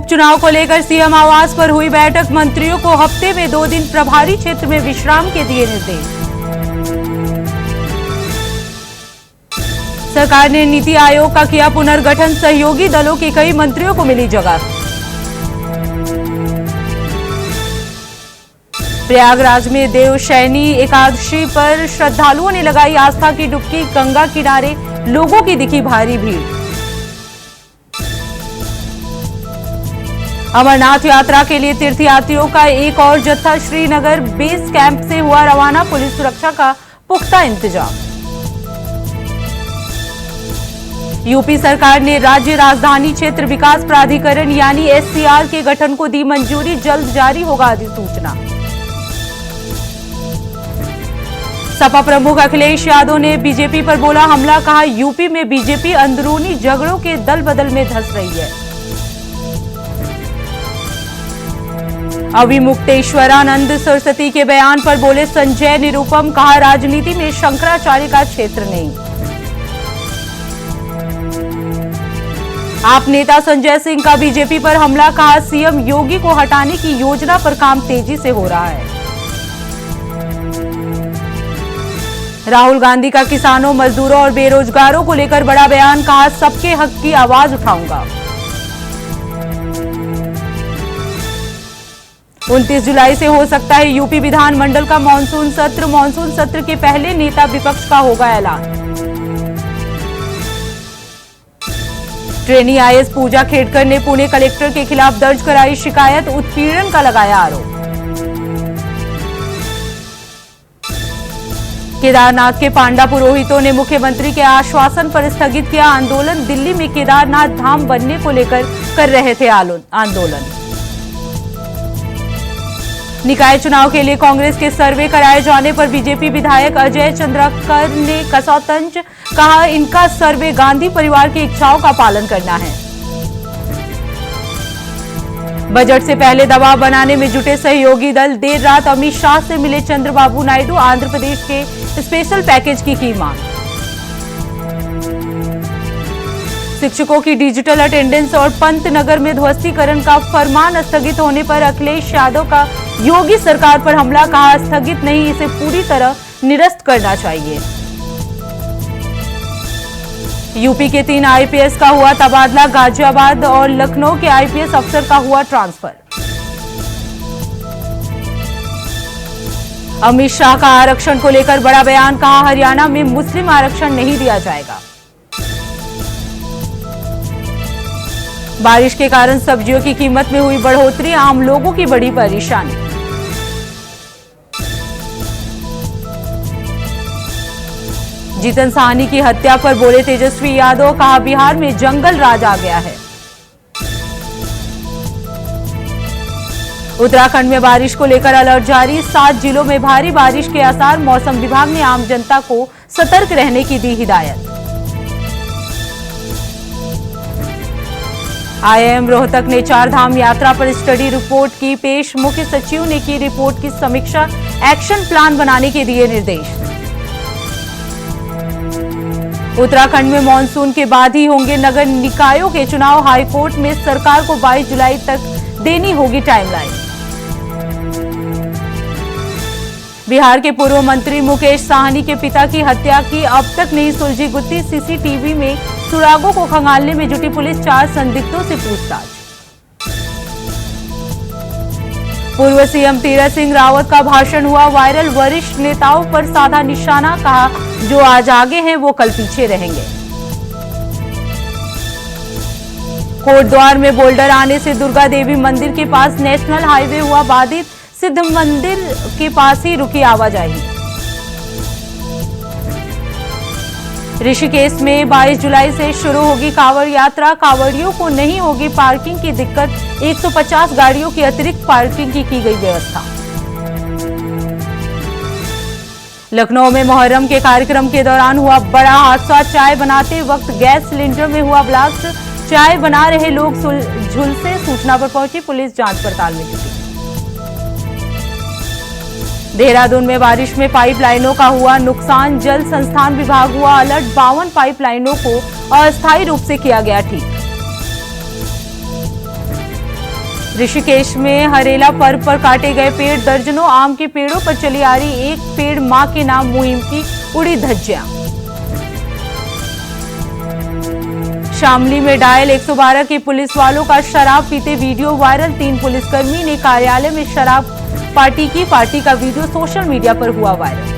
उपचुनाव को लेकर सीएम आवास पर हुई बैठक। मंत्रियों को हफ्ते में 2 दिन प्रभारी क्षेत्र में विश्राम के दिए निर्देश। सरकार ने नीति आयोग का किया पुनर्गठन। सहयोगी दलों के कई मंत्रियों को मिली जगह। प्रयागराज में देवशयनी एकादशी पर श्रद्धालुओं ने लगाई आस्था की डुबकी। गंगा किनारे लोगों की दिखी भारी भीड़। अमरनाथ यात्रा के लिए तीर्थयात्रियों का एक और जत्था श्रीनगर बेस कैंप से हुआ रवाना। पुलिस सुरक्षा का पुख्ता इंतजाम। यूपी सरकार ने राज्य राजधानी क्षेत्र विकास प्राधिकरण यानी एससीआर के गठन को दी मंजूरी। जल्द जारी होगा अधिसूचना। सपा प्रमुख अखिलेश यादव ने बीजेपी पर बोला हमला। कहा यूपी में बीजेपी अंदरूनी झगड़ों के दल बदल में धंस रही है। अविमुक्तेश्वरानंद सरस्वती के बयान पर बोले संजय निरुपम। कहा राजनीति में शंकराचार्य का क्षेत्र नहीं। आप नेता संजय सिंह का बीजेपी पर हमला। कहा सीएम योगी को हटाने की योजना पर काम तेजी से हो रहा है। राहुल गांधी का किसानों, मजदूरों और बेरोजगारों को लेकर बड़ा बयान। कहा सबके हक की आवाज उठाऊंगा। 29 जुलाई से हो सकता है यूपी विधानमंडल का मानसून सत्र। मानसून सत्र के पहले नेता विपक्ष का होगा ऐलान। ट्रेनी आईएएस पूजा खेड़कर ने पुणे कलेक्टर के खिलाफ दर्ज कराई शिकायत। उत्पीड़न का लगाया आरोप। केदारनाथ के पांडा पुरोहितों ने मुख्यमंत्री के आश्वासन पर स्थगित किया आंदोलन। दिल्ली में केदारनाथ धाम बनने को लेकर कर रहे थे आंदोलन। निकाय चुनाव के लिए कांग्रेस के सर्वे कराए जाने पर बीजेपी विधायक अजय चंद्राकर ने कसा तंज। कहा इनका सर्वे गांधी परिवार की इच्छाओं का पालन करना है। बजट से पहले दबाव बनाने में जुटे सहयोगी दल। देर रात अमित शाह से मिले चंद्रबाबू नायडू। आंध्र प्रदेश के स्पेशल पैकेज की मांग। शिक्षकों की डिजिटल अटेंडेंस और पंतनगर में ध्वस्तीकरण का फरमान स्थगित होने पर अखिलेश यादव का योगी सरकार पर हमला। कहा स्थगित नहीं, इसे पूरी तरह निरस्त करना चाहिए। यूपी के 3 आईपीएस का हुआ तबादला। गाजियाबाद और लखनऊ के आईपीएस अफसर का हुआ ट्रांसफर। अमित शाह का आरक्षण को लेकर बड़ा बयान। कहा हरियाणा में मुस्लिम आरक्षण नहीं दिया जाएगा। बारिश के कारण सब्जियों की कीमत में हुई बढ़ोतरी। आम लोगों की बड़ी परेशानी। जीतन साहनी की हत्या पर बोले तेजस्वी यादव। कहा बिहार में जंगल राज आ गया है। उत्तराखंड में बारिश को लेकर अलर्ट जारी। 7 जिलों में भारी बारिश के आसार। मौसम विभाग ने आम जनता को सतर्क रहने की दी हिदायत। आईआईएम रोहतक ने 4 धाम यात्रा पर स्टडी रिपोर्ट की पेश। मुख्य सचिव ने की रिपोर्ट की समीक्षा। एक्शन प्लान बनाने के दिए निर्देश। उत्तराखंड में मानसून के बाद ही होंगे नगर निकायों के चुनाव। हाईकोर्ट में सरकार को 22 जुलाई तक देनी होगी टाइमलाइन। बिहार के पूर्व मंत्री मुकेश साहनी के पिता की हत्या की अब तक नहीं सुलझी गुत्थी। सीसीटीवी में सुरागों को खंगालने में जुटी पुलिस। 4 संदिग्धों से पूछताछ। पूर्व सीएम तीरथ सिंह रावत का भाषण हुआ वायरल। वरिष्ठ नेताओं पर साधा निशाना। कहा जो आज आगे हैं वो कल पीछे रहेंगे। कोटद्वार में बोल्डर आने से दुर्गा देवी मंदिर के पास नेशनल हाईवे हुआ बाधित। सिद्ध मंदिर के पास ही रुकी आवाजाही। ऋषिकेश में 22 जुलाई से शुरू होगी कांवड़ यात्रा। कांवड़ियों को नहीं होगी पार्किंग की दिक्कत। 150 गाड़ियों की अतिरिक्त पार्किंग की गई व्यवस्था। लखनऊ में मुहर्रम के कार्यक्रम के दौरान हुआ बड़ा हादसा। चाय बनाते वक्त गैस सिलेंडर में हुआ ब्लास्ट। चाय बना रहे लोग झुलसे। सूचना पर पहुंची पुलिस जांच पड़ताल में जुटी। देहरादून में बारिश में पाइपलाइनों का हुआ नुकसान। जल संस्थान विभाग हुआ अलर्ट। 52 पाइपलाइनों को अस्थायी रूप से किया गया ठीक। ऋषिकेश में हरेला पर्व पर काटे गए पेड़, दर्जनों आम के पेड़ों पर चली आ रही एक पेड़ मां के नाम मुहिम की उड़ी धज्जियां। शामली में डायल 112 के पुलिस वालों का शराब पीते वीडियो वायरल, 3 पुलिसकर्मी ने कार्यालय में शराब पार्टी की। पार्टी का वीडियो सोशल मीडिया पर हुआ वायरल।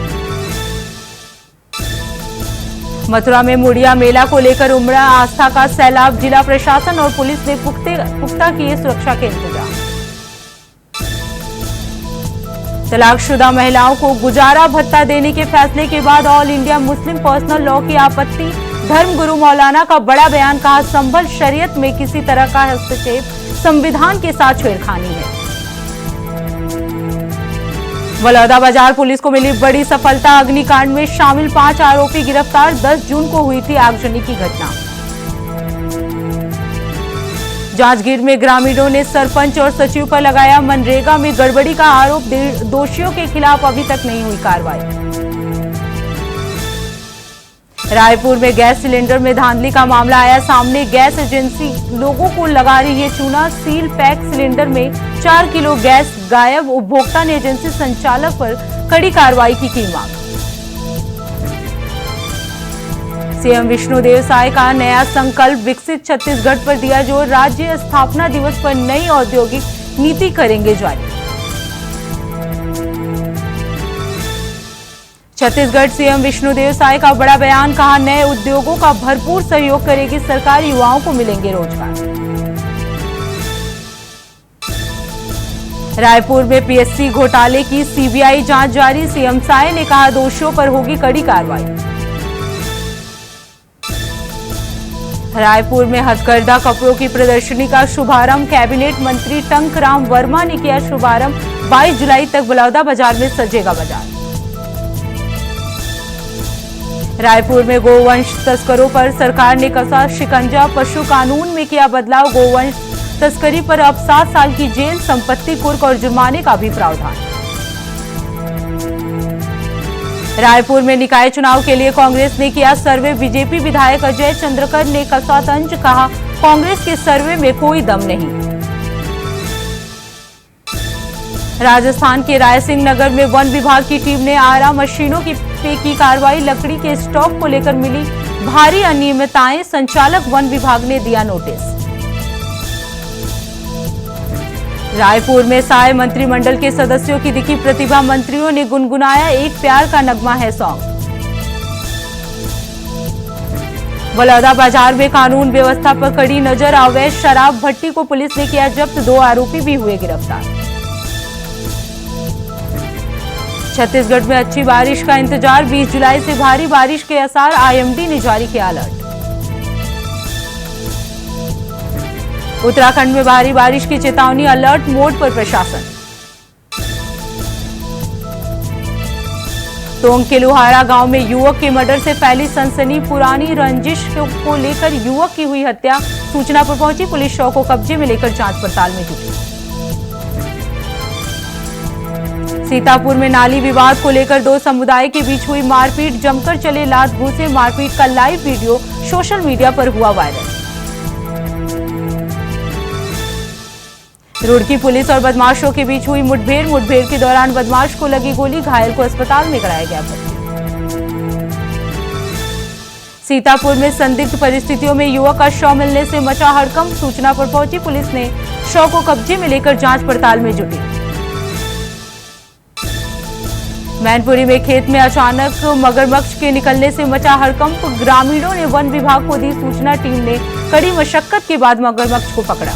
मथुरा में मुड़िया मेला को लेकर उमड़ा आस्था का सैलाब, जिला प्रशासन और पुलिस ने पुख्ता किए सुरक्षा के इंतजाम। तलाकशुदा महिलाओं को गुजारा भत्ता देने के फैसले के बाद all India Muslim personal law की आपत्ति, धर्मगुरु मौलाना का बड़ा बयान, कहा संभल शरीयत में किसी तरह का हस्तक्षेप संविधान के साथ छेड़खानी है। बलौदाबाजार पुलिस को मिली बड़ी सफलता, अग्निकांड में शामिल 5 आरोपी गिरफ्तार। 10 जून को हुई थी आगजनी की घटना। जांजगीर में ग्रामीणों ने सरपंच और सचिव पर लगाया मनरेगा में गड़बड़ी का आरोप, दोषियों के खिलाफ अभी तक नहीं हुई कार्रवाई। रायपुर में गैस सिलेंडर में धांधली का मामला आया सामने, गैस एजेंसी लोगों को लगा रही है चूना, सील पैक सिलेंडर में 4 किलो गैस गायब, उपभोक्ता ने एजेंसी संचालक पर कड़ी कार्रवाई की मांग। सीएम विष्णुदेव साय का नया संकल्प, विकसित छत्तीसगढ़ पर दिया जोर, राज्य स्थापना दिवस पर नई औद्योगिक नीति करेंगे जारी। छत्तीसगढ़ सीएम विष्णुदेव साय का बड़ा बयान, कहा नए उद्योगों का भरपूर सहयोग करेगी सरकार, युवाओं को मिलेंगे रोजगार। रायपुर में पीएससी घोटाले की सीबीआई जांच जारी, सीएम साय ने कहा दोषियों पर होगी कड़ी कार्रवाई। रायपुर में हथकरघा कपड़ों की प्रदर्शनी का शुभारंभ, कैबिनेट मंत्री टंकराम वर्मा ने किया शुभारंभ। 22 जुलाई तक बलौदाबाजार में सजेगा बाजार। रायपुर में गोवंश तस्करों पर सरकार ने कसा शिकंजा, पशु कानून में किया बदलाव, गोवंश तस्करी पर अब 7 साल की जेल, संपत्ति कुर्क और जुर्माने का भी प्रावधान। रायपुर में निकाय चुनाव के लिए कांग्रेस ने किया सर्वे, बीजेपी विधायक अजय चंद्रकर ने कसा तंज, कहा कांग्रेस के सर्वे में कोई दम नहीं। राजस्थान के रायसिंह नगर में वन विभाग की टीम ने आरा मशीनों की कार्रवाई, लकड़ी के स्टॉक को लेकर मिली भारी अनियमितताएं, संचालक वन विभाग ने दिया नोटिस। रायपुर में साय मंत्रिमंडल के सदस्यों की दिखी प्रतिभा, मंत्रियों ने गुनगुनाया एक प्यार का नगमा है सॉन्ग। बलौदाबाजार में कानून व्यवस्था पर कड़ी नजर, अवैध शराब भट्टी को पुलिस ने किया जब्त, 2 आरोपी भी हुए गिरफ्तार। छत्तीसगढ़ में अच्छी बारिश का इंतजार, 20 जुलाई से भारी बारिश के आसार, आईएमडी ने जारी किया अलर्ट। उत्तराखंड में भारी बारिश की चेतावनी, अलर्ट मोड पर प्रशासन। टोंक के लुहारा गांव में युवक के मर्डर से फैली सनसनी, पुरानी रंजिश को लेकर युवक की हुई हत्या, सूचना पर पहुंची पुलिस शव को कब्जे में लेकर जांच पड़ताल में जुटी। सीतापुर में नाली विवाद को लेकर 2 समुदाय के बीच हुई मारपीट, जमकर चले लात घूंसे, मारपीट का लाइव वीडियो सोशल मीडिया पर हुआ वायरल। रुड़की पुलिस और बदमाशों के बीच हुई मुठभेड़ के दौरान बदमाश को लगी गोली, घायल को अस्पताल में कराया गया भर्ती। सीतापुर में संदिग्ध परिस्थितियों में युवक का शव मिलने से मचा हड़कंप, सूचना पर पहुंची पुलिस ने शव को कब्जे में लेकर जांच पड़ताल में जुटी। मैनपुरी में खेत में अचानक मगरमच्छ के निकलने से मचा हड़कंप, ग्रामीणों ने वन विभाग को दी सूचना, टीम ने कड़ी मशक्कत के बाद मगरमच्छ को पकड़ा।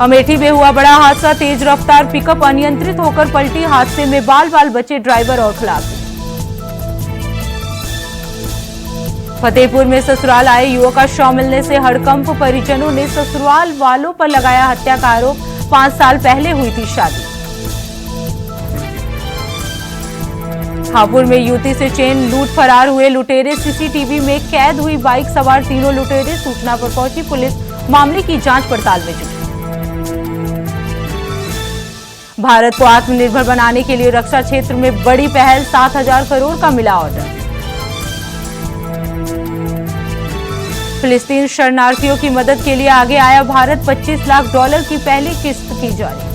अमेठी में हुआ बड़ा हादसा, तेज रफ्तार पिकअप अनियंत्रित होकर पलटी, हादसे में बाल बाल बचे ड्राइवर और खलासी। फतेहपुर में ससुराल आए युवक का शव मिलने से हड़कंप, परिजनों ने ससुराल वालों पर लगाया हत्या का आरोप, 5 साल पहले हुई थी शादी। हापुड़ में युवती से चेन लूट फरार हुए लुटेरे, सीसीटीवी में कैद हुई बाइक सवार तीनों लुटेरे, सूचना पर पहुंची पुलिस मामले की जांच पड़ताल में जुटी। भारत को आत्मनिर्भर बनाने के लिए रक्षा क्षेत्र में बड़ी पहल, 7,000 करोड़ का मिला ऑर्डर। फिलिस्तीन शरणार्थियों की मदद के लिए आगे आया भारत, $25 लाख की पहली किस्त की जारी।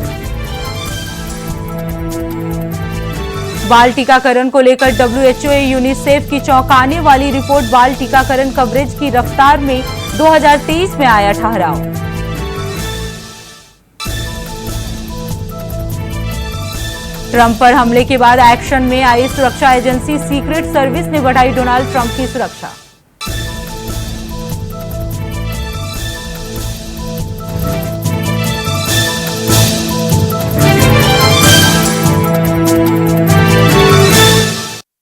बाल टीकाकरण को लेकर WHO यूनिसेफ की चौंकाने वाली रिपोर्ट, बाल टीकाकरण कवरेज की रफ्तार में 2023 में आया ठहराव। ट्रंप पर हमले के बाद एक्शन में आई सुरक्षा एजेंसी सीक्रेट सर्विस ने बढ़ाई डोनाल्ड ट्रंप की सुरक्षा।